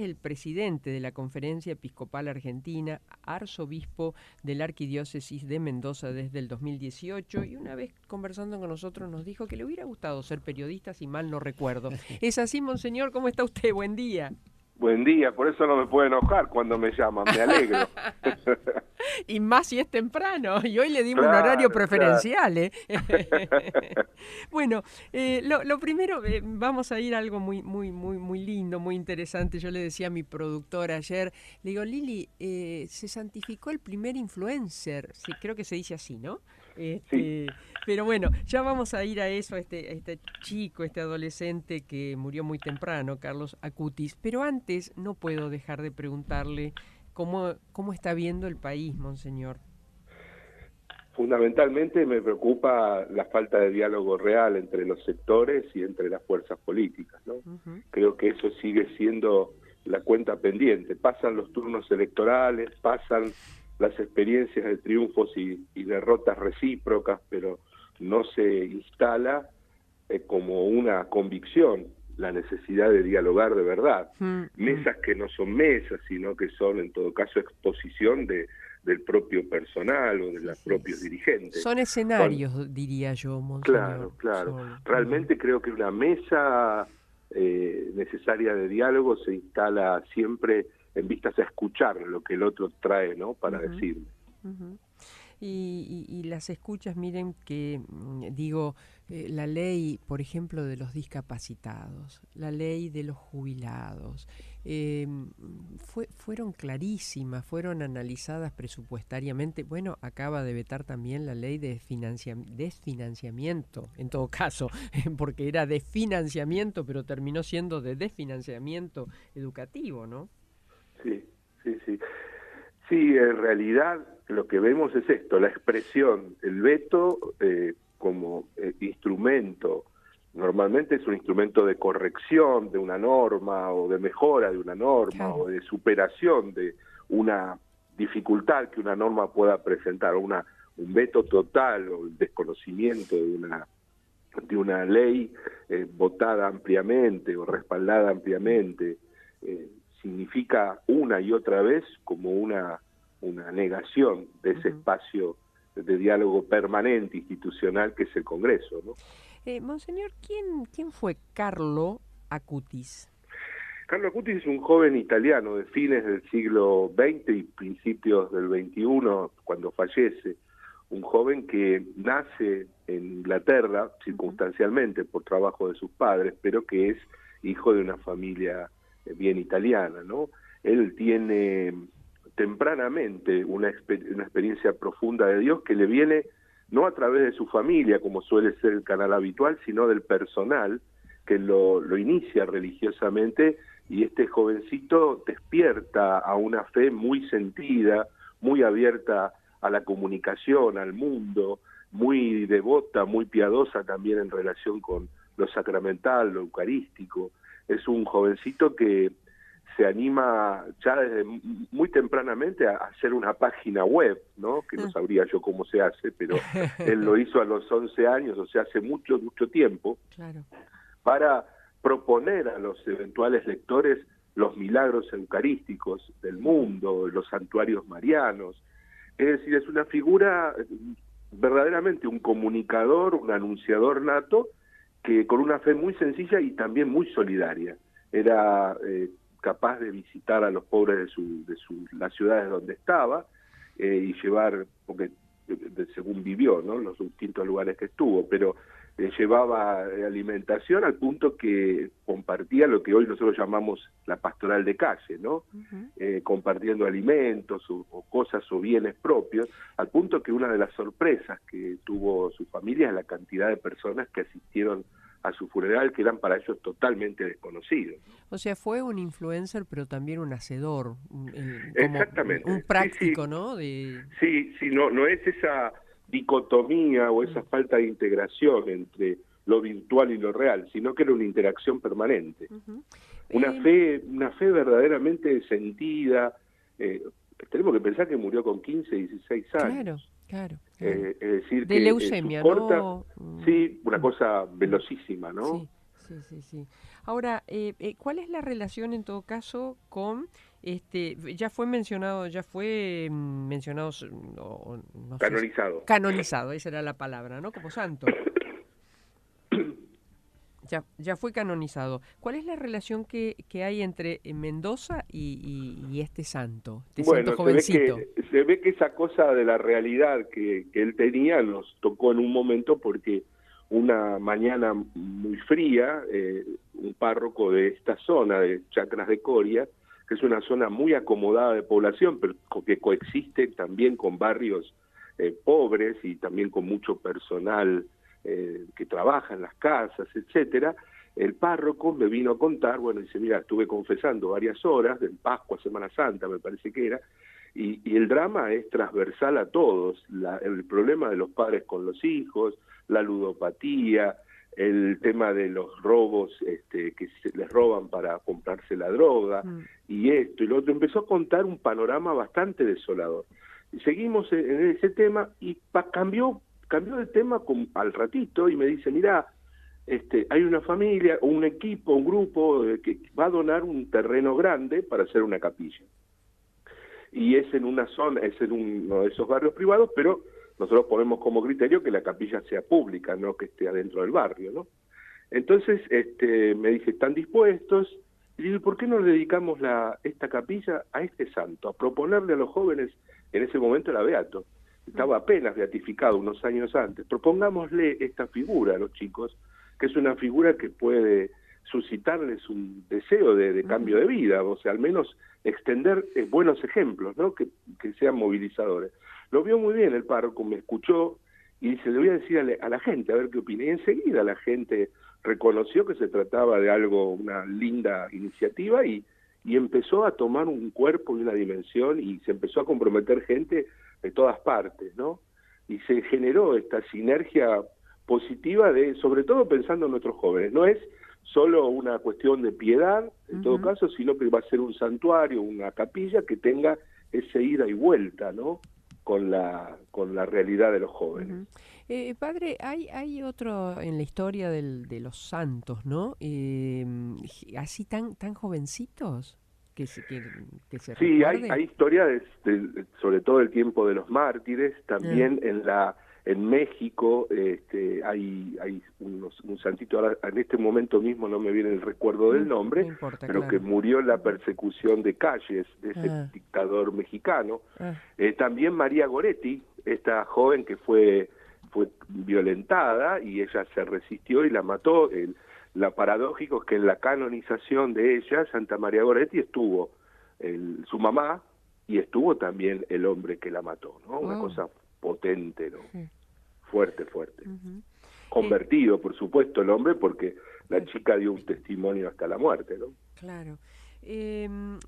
el presidente de la Conferencia Episcopal Argentina, arzobispo de la Arquidiócesis de Mendoza desde el 2018, y una vez conversando con nosotros nos dijo que le hubiera gustado ser periodista, si mal no recuerdo. ¿Es así, monseñor? ¿Cómo está usted? Buen día. Buen día, por eso no me puedo enojar cuando me llaman, me alegro. Y más si es temprano, y hoy le dimos Claro, un horario preferencial, claro. Bueno, lo primero, vamos a ir a algo muy lindo, muy interesante. Yo le decía a mi productora ayer, le digo, Lili, se santificó el primer influencer, sí, creo que se dice así, ¿no? Sí. Pero bueno, ya vamos a ir a eso, a este chico, este adolescente que murió muy temprano, Carlos Acutis. Pero antes no puedo dejar de preguntarle cómo está viendo el país, monseñor. Fundamentalmente me preocupa la falta de diálogo real entre los sectores y entre las fuerzas políticas, ¿no? Uh-huh. Creo que eso sigue siendo la cuenta pendiente. Pasan los turnos electorales, pasan las experiencias de triunfos y derrotas recíprocas, pero no se instala como una convicción la necesidad de dialogar de verdad. Mesas que no son mesas, sino que son en todo caso exposición del propio personal o de los propios dirigentes. Son escenarios, diría yo, monseñor. Claro. Realmente creo que una mesa necesaria de diálogo se instala siempre en vistas a escuchar lo que el otro trae, ¿no?, para decirme. Y las escuchas, miren que, la ley, por ejemplo, de los discapacitados, la ley de los jubilados, fueron clarísimas, fueron analizadas presupuestariamente. Bueno, acaba de vetar también la ley de desfinanciamiento, en todo caso, porque era de financiamiento, pero terminó siendo de desfinanciamiento educativo, ¿no? Sí. Sí, en realidad lo que vemos es esto, la expresión, el veto como instrumento, normalmente es un instrumento de corrección de una norma o de mejora de una norma, claro, o de superación de una dificultad que una norma pueda presentar, un veto total o el desconocimiento de una ley votada ampliamente o respaldada ampliamente, significa una y otra vez como una negación de ese espacio de diálogo permanente institucional que es el Congreso, ¿no? Monseñor, ¿quién fue Carlo Acutis? Carlo Acutis es un joven italiano de fines del siglo XX y principios del XXI, cuando fallece. Un joven que nace en Inglaterra, circunstancialmente, por trabajo de sus padres, pero que es hijo de una familia bien italiana, ¿no? Él tiene tempranamente una experiencia profunda de Dios que le viene no a través de su familia, como suele ser el canal habitual, sino del personal que lo inicia religiosamente, y este jovencito despierta a una fe muy sentida, muy abierta a la comunicación, al mundo, muy devota, muy piadosa también en relación con lo sacramental, lo eucarístico. Es un jovencito que se anima ya desde muy tempranamente a hacer una página web, ¿no?, que no sabría yo cómo se hace, pero él lo hizo a los 11 años, o sea, hace mucho tiempo, claro, para proponer a los eventuales lectores los milagros eucarísticos del mundo, los santuarios marianos. Es decir, es una figura verdaderamente un comunicador, un anunciador nato, que con una fe muy sencilla y también muy solidaria. Era capaz de visitar a los pobres de las ciudades donde estaba y llevar, porque según vivió, ¿no?, los distintos lugares que estuvo, pero llevaba alimentación al punto que compartía lo que hoy nosotros llamamos la pastoral de calle, ¿no? Compartiendo alimentos o cosas o bienes propios, al punto que una de las sorpresas que tuvo su familia es la cantidad de personas que asistieron a su funeral, que eran para ellos totalmente desconocidos. O sea, fue un influencer, pero también un hacedor, Exactamente, un práctico, sí. ¿no? Sí, no es esa dicotomía o esa falta de integración entre lo virtual y lo real, sino que era una interacción permanente. Una fe verdaderamente sentida. Tenemos que pensar que murió con 15, 16 años. Claro. Es decir, De que leucemia, su corta, ¿no? Sí, una cosa velocísima, ¿no? sí, sí, sí. Ahora, ¿cuál es la relación en todo caso con, ya fue mencionado, no sé, Canonizado. canonizado, esa era la palabra, ¿no? Como santo. Ya fue canonizado. ¿Cuál es la relación que hay entre Mendoza y este santo Bueno, jovencito? se ve que esa cosa de la realidad que él tenía nos tocó en un momento porque una mañana muy fría, un párroco de esta zona, de Chacras de Coria, que es una zona muy acomodada de población, pero que coexiste también con barrios pobres y también con mucho personal que trabaja en las casas, etcétera. El párroco me vino a contar, bueno, dice, mira, estuve confesando varias horas, de Pascua, Semana Santa, me parece que era, y el drama es transversal a todos, el problema de los padres con los hijos, la ludopatía, el tema de los robos que se les roban para comprarse la droga, Mm. y esto y lo otro. Empezó a contar un panorama bastante desolador. Y seguimos en ese tema y cambió de tema al ratito y me dice, mira, hay una familia, o un equipo, un grupo que va a donar un terreno grande para hacer una capilla. Y es en una zona, es en uno de esos barrios privados, pero nosotros ponemos como criterio que la capilla sea pública, no que esté adentro del barrio, ¿no? Entonces, me dice, ¿están dispuestos? Y digo, ¿por qué no le dedicamos esta capilla a este santo? A proponerle a los jóvenes, en ese momento era beato, estaba apenas beatificado unos años antes, propongámosle esta figura a los chicos, que es una figura que puede suscitarles un deseo de cambio de vida, o sea, al menos extender buenos ejemplos, ¿no? Que sean movilizadores. Lo vio muy bien el párroco, me escuchó y dice, le voy a decir a la gente a ver qué opina. Y enseguida la gente reconoció que se trataba de algo, una linda iniciativa y empezó a tomar un cuerpo y una dimensión y se empezó a comprometer gente de todas partes, ¿no? Y se generó esta sinergia positiva sobre todo pensando en nuestros jóvenes. No es solo una cuestión de piedad, en todo caso, sino que va a ser un santuario, una capilla que tenga ese ida y vuelta, ¿no? Con la realidad de los jóvenes. Padre, hay otro en la historia de los santos, ¿no? Así tan jovencitos que se Sí, hay recuerde. historia sobre todo el tiempo de los mártires, Ah, también en México hay un santito, ahora en este momento mismo no me viene el recuerdo del no nombre, importa, pero que claro. murió en la persecución de Calles, de ese Ah, dictador mexicano. ah, También María Goretti, esta joven que fue violentada y ella se resistió y la mató. Lo paradójico es que en la canonización de ella, Santa María Goretti, estuvo su mamá y estuvo también el hombre que la mató, ¿no? Una oh, cosa potente, ¿no? sí. Fuerte, fuerte. Ujú. Eh, Convertido, por supuesto, el hombre, porque la claro. chica dio un testimonio hasta la muerte, ¿no? Claro.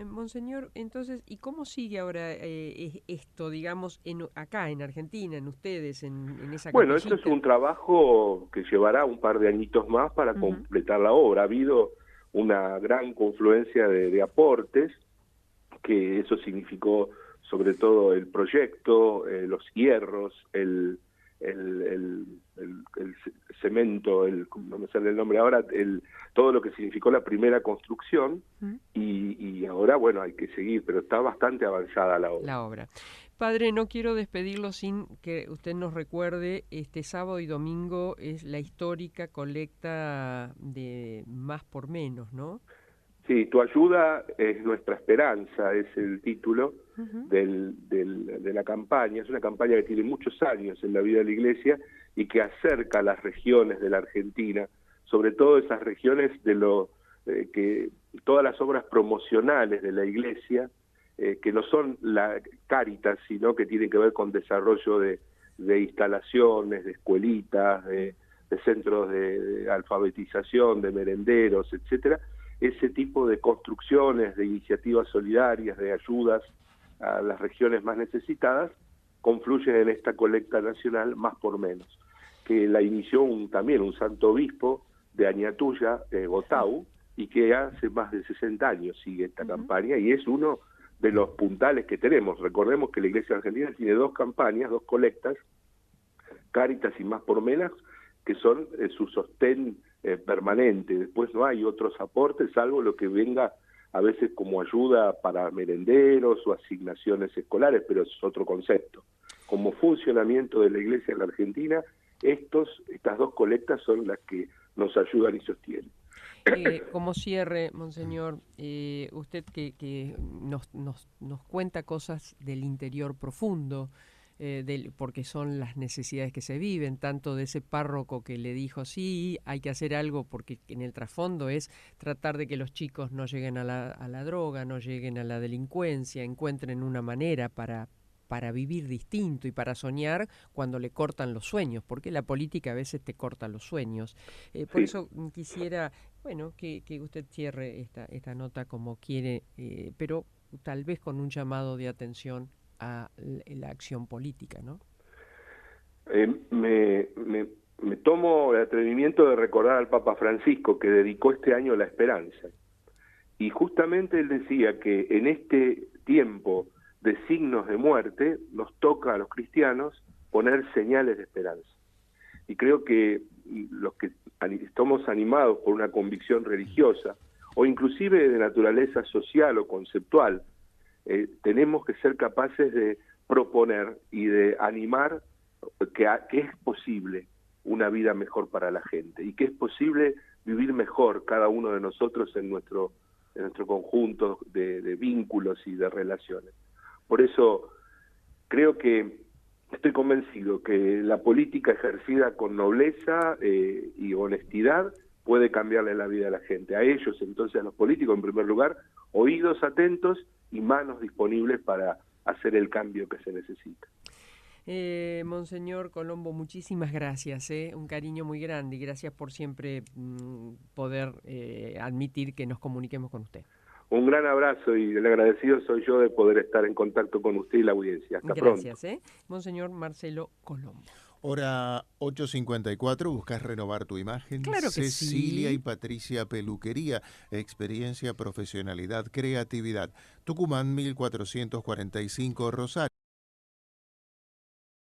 Monseñor, entonces, ¿y cómo sigue ahora esto, digamos, acá en Argentina, en ustedes, en esa Bueno, esto es capillita? un trabajo que llevará un par de añitos más para Ujú. completar la obra. Ha habido una gran confluencia de aportes, que eso significó sobre todo el proyecto, los hierros, el cemento, no me sale el nombre ahora, todo lo que significó la primera construcción, Ujú. y ahora, bueno, hay que seguir, pero está bastante avanzada la obra. La obra. Padre, no quiero despedirlo sin que usted nos recuerde, este sábado y domingo es la histórica colecta de Más por Menos, ¿no? Sí, tu ayuda es nuestra esperanza, es el título Ujú. de la campaña. Es una campaña que tiene muchos años en la vida de la Iglesia y que acerca a las regiones de la Argentina, sobre todo esas regiones que todas las obras promocionales de la Iglesia, que no son la Cáritas, sino que tienen que ver con desarrollo de instalaciones, de escuelitas, de centros de alfabetización, de merenderos, etcétera. Ese tipo de construcciones, de iniciativas solidarias, de ayudas a las regiones más necesitadas, confluyen en esta colecta nacional Más por Menos, que la inició también un santo obispo de Añatuya, Gotau, y que hace más de 60 años sigue esta Ujú. campaña y es uno de los puntales que tenemos. Recordemos que la Iglesia Argentina tiene dos campañas, dos colectas, Cáritas y Más por Menos, que son su sostén permanente. Después no hay otros aportes, salvo lo que venga a veces como ayuda para merenderos o asignaciones escolares, pero eso es otro concepto. Como funcionamiento de la Iglesia en la Argentina, estas dos colectas son las que nos ayudan y sostienen. Como cierre, Monseñor, usted que nos cuenta cosas del interior profundo, porque son las necesidades que se viven, tanto de ese párroco que le dijo, sí, hay que hacer algo, porque en el trasfondo es tratar de que los chicos no lleguen a la droga, no lleguen a la delincuencia, encuentren una manera para vivir distinto y para soñar cuando le cortan los sueños, porque la política a veces te corta los sueños. Por eso quisiera, bueno, que usted cierre esta nota como quiere, pero tal vez con un llamado de atención a la acción política, ¿no? Me tomo el atrevimiento de recordar al Papa Francisco, que dedicó este año a la esperanza. Y justamente él decía que en este tiempo de signos de muerte, nos toca a los cristianos poner señales de esperanza. Y creo que los que estamos animados por una convicción religiosa, o inclusive de naturaleza social o conceptual, tenemos que ser capaces de proponer y de animar que es posible una vida mejor para la gente, y que es posible vivir mejor cada uno de nosotros en nuestro conjunto de vínculos y de relaciones. Por eso creo que estoy convencido que la política ejercida con nobleza y honestidad puede cambiarle la vida a la gente. A ellos, entonces, a los políticos, en primer lugar, oídos atentos y manos disponibles para hacer el cambio que se necesita. Monseñor Colombo, muchísimas gracias, un cariño muy grande y gracias por siempre poder admitir que nos comuniquemos con usted. Un gran abrazo y el agradecido soy yo de poder estar en contacto con usted y la audiencia. Hasta pronto. Gracias, Monseñor Marcelo Colombo. Hora 8:54, ¿buscas renovar tu imagen? Claro que Cecilia sí. y Patricia Peluquería, experiencia, profesionalidad, creatividad. Tucumán 1445, Rosario.